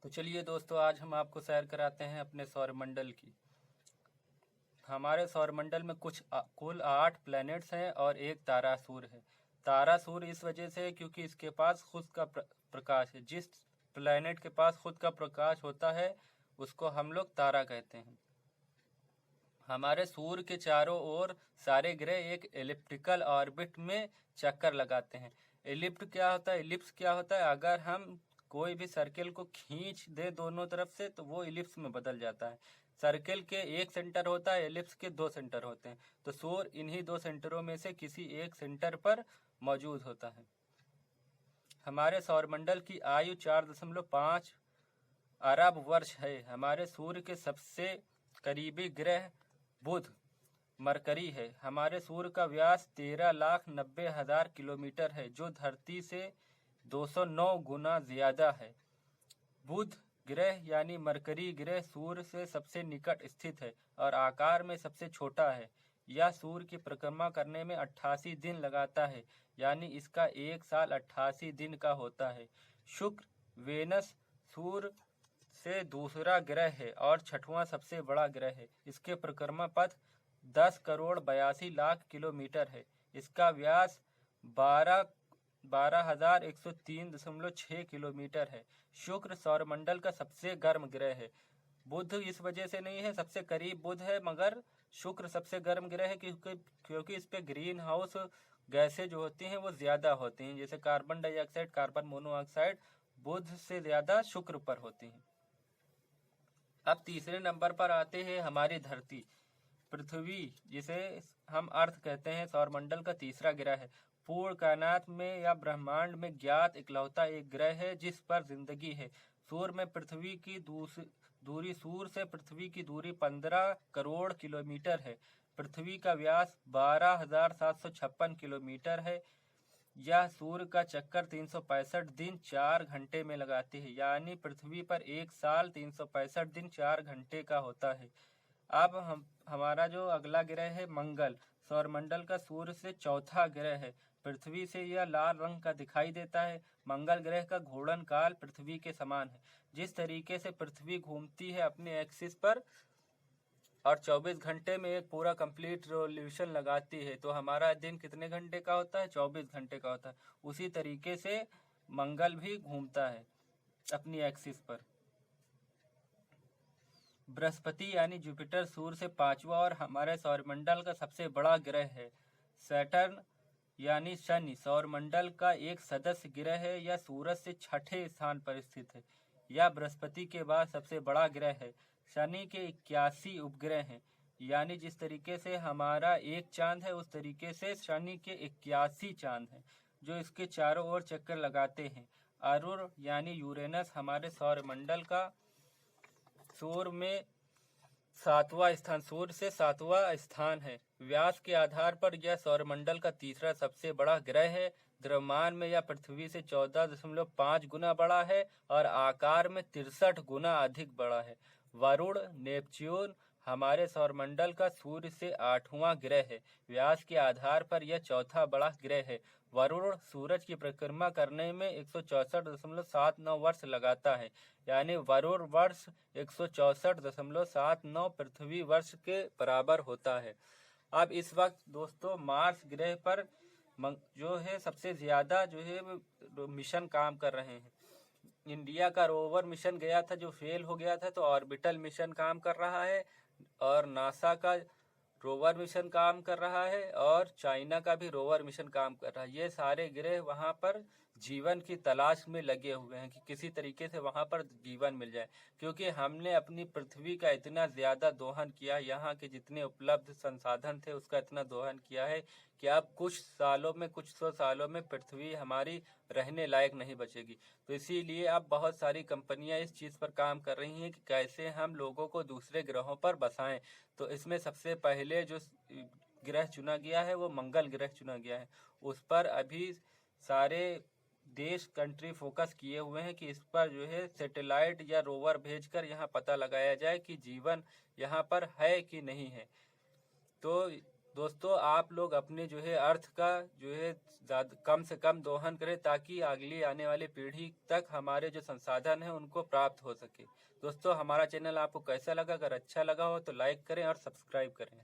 तो चलिए दोस्तों, आज हम आपको सैर कराते हैं अपने सौरमंडल की। हमारे सौरमंडल में कुल 8 प्लैनेट्स हैं और एक तारासुर है। तारासुर इस वजह से है क्योंकि इसके पास खुद का प्रकाश है। जिस प्लैनेट के पास खुद का प्रकाश होता है उसको हम लोग तारा कहते हैं। हमारे सूर्य के चारों ओर सारे ग्रह एक एलिप्टिकल ऑर्बिट में चक्कर लगाते हैं। एलिप्स क्या होता है? अगर हम कोई भी सर्किल को खींच दे दोनों तरफ से तो वो इलिप्स में बदल जाता है। सर्किल के एक सेंटर होता है, एलिप्स के 2 सेंटर होते हैं। तो सूर्य इन्हीं 2 सेंटरों में से किसी एक सेंटर पर मौजूद होता है। हमारे सौरमंडल की आयु 4.5 अरब वर्ष है। हमारे सूर्य के सबसे करीबी ग्रह बुध मरकरी है। हमारे सूर्य का व्यास 13,90,000 किलोमीटर है, जो धरती से 209 गुना ज्यादा है। बुध ग्रह यानी मरकरी ग्रह सूर्य से सबसे निकट स्थित है और आकार में सबसे छोटा है। यह सूर्य की परिक्रमा करने में 88 दिन लगाता है, यानी इसका एक साल 88 दिन का होता है। शुक्र वेनस सूर्य से दूसरा ग्रह है और छठवां सबसे बड़ा ग्रह है। इसके परिक्रमा पथ 10,82,00,000 किलोमीटर है। इसका व्यास 12,103.6 किलोमीटर है। शुक्र सौरमंडल का सबसे गर्म ग्रह है। बुध इस वजह से नहीं है, सबसे करीब बुध है, मगर शुक्र सबसे गर्म ग्रह है क्योंकि इस पे ग्रीन हाउस गैसें जो होती हैं वो ज्यादा होती हैं, जैसे कार्बन डाइऑक्साइड, कार्बन मोनोऑक्साइड बुध से ज्यादा शुक्र पर होती हैं। अब तीसरे नंबर पर आते हैं हमारी धरती। पृथ्वी, जिसे हम अर्थ कहते हैं, सौरमंडल का तीसरा ग्रह है। पूर्ण कायनात में या ब्रह्मांड में ज्ञात इकलौता एक ग्रह है जिस पर जिंदगी है। सूर्य से पृथ्वी की दूरी 15 करोड़ किलोमीटर है। पृथ्वी का व्यास 12,756 किलोमीटर है। यह सूर्य का चक्कर 365 दिन 4 घंटे में लगाती है, यानी पृथ्वी पर एक साल 365 दिन 4 घंटे का होता है। अब हमारा जो अगला ग्रह है मंगल, सौरमंडल का सूर्य से चौथा ग्रह है। पृथ्वी से यह लाल रंग का दिखाई देता है। मंगल ग्रह का घूर्णन काल पृथ्वी के समान है। जिस तरीके से पृथ्वी घूमती है अपने एक्सिस पर और 24 घंटे में एक पूरा कंप्लीट रिवॉल्यूशन लगाती है, तो हमारा दिन कितने घंटे का होता है? 24 घंटे का होता है। उसी तरीके से मंगल भी घूमता है अपनी एक्सिस पर। बृहस्पति यानी जुपिटर सूर्य से 5वां और हमारे सौरमंडल का सबसे बड़ा ग्रह है। सैटर्न यानी शनि सौरमंडल का एक सदस्य ग्रह है। यह सूरज से 6ठे स्थान पर स्थित है। यह बृहस्पति के बाद सबसे बड़ा ग्रह है। शनि के 81 उपग्रह हैं, यानी जिस तरीके से हमारा एक चांद है उस तरीके से शनि के 81 चांद हैं जो इसके चारों ओर चक्कर लगाते हैं। अरुण यानी यूरेनस हमारे सौरमंडल का सूर्य में 7वां स्थान, सूर्य से 7वां स्थान है। व्यास के आधार पर यह सौरमंडल का तीसरा सबसे बड़ा ग्रह है। द्रव्यमान में यह पृथ्वी से 14.5 गुना बड़ा है और आकार में 63 गुना अधिक बड़ा है। वरुण नेपच्यून हमारे सौरमंडल का सूर्य से 8वां ग्रह है। व्यास के आधार पर यह चौथा बड़ा ग्रह है। वरुण सूरज की परिक्रमा करने में 164.79 वर्ष लगाता है, यानी वरुण वर्ष 164.79 पृथ्वी वर्ष के बराबर होता है। अब इस वक्त दोस्तों मार्स ग्रह पर जो है सबसे ज्यादा जो है मिशन काम कर रहे हैं। इंडिया का रोवर मिशन गया था जो फेल हो गया था, तो ऑर्बिटल मिशन काम कर रहा है और नासा का रोवर मिशन काम कर रहा है और चाइना का भी रोवर मिशन काम कर रहा है। ये सारे ग्रह वहां पर जीवन की तलाश में लगे हुए हैं कि किसी तरीके से वहां पर जीवन मिल जाए, क्योंकि हमने अपनी पृथ्वी का इतना ज्यादा दोहन किया, यहाँ के जितने उपलब्ध संसाधन थे उसका इतना दोहन किया है कि अब कुछ 100 सालों में पृथ्वी हमारी रहने लायक नहीं बचेगी। तो इसीलिए अब बहुत सारी कंपनियां इस चीज पर काम कर रही हैं कि कैसे हम लोगों को दूसरे ग्रहों पर बसाएं। तो इसमें सबसे पहले जो ग्रह चुना गया है वो मंगल ग्रह चुना गया है। उस पर अभी सारे देश कंट्री फोकस किए हुए हैं कि इस पर जो है सैटेलाइट या रोवर भेजकर यहाँ पता लगाया जाए कि जीवन यहाँ पर है कि नहीं है। तो दोस्तों आप लोग अपने जो है अर्थ का जो है कम से कम दोहन करें, ताकि अगली आने वाली पीढ़ी तक हमारे जो संसाधन है उनको प्राप्त हो सके। दोस्तों हमारा चैनल आपको कैसा लगा? अगर अच्छा लगा हो तो लाइक करें और सब्सक्राइब करें।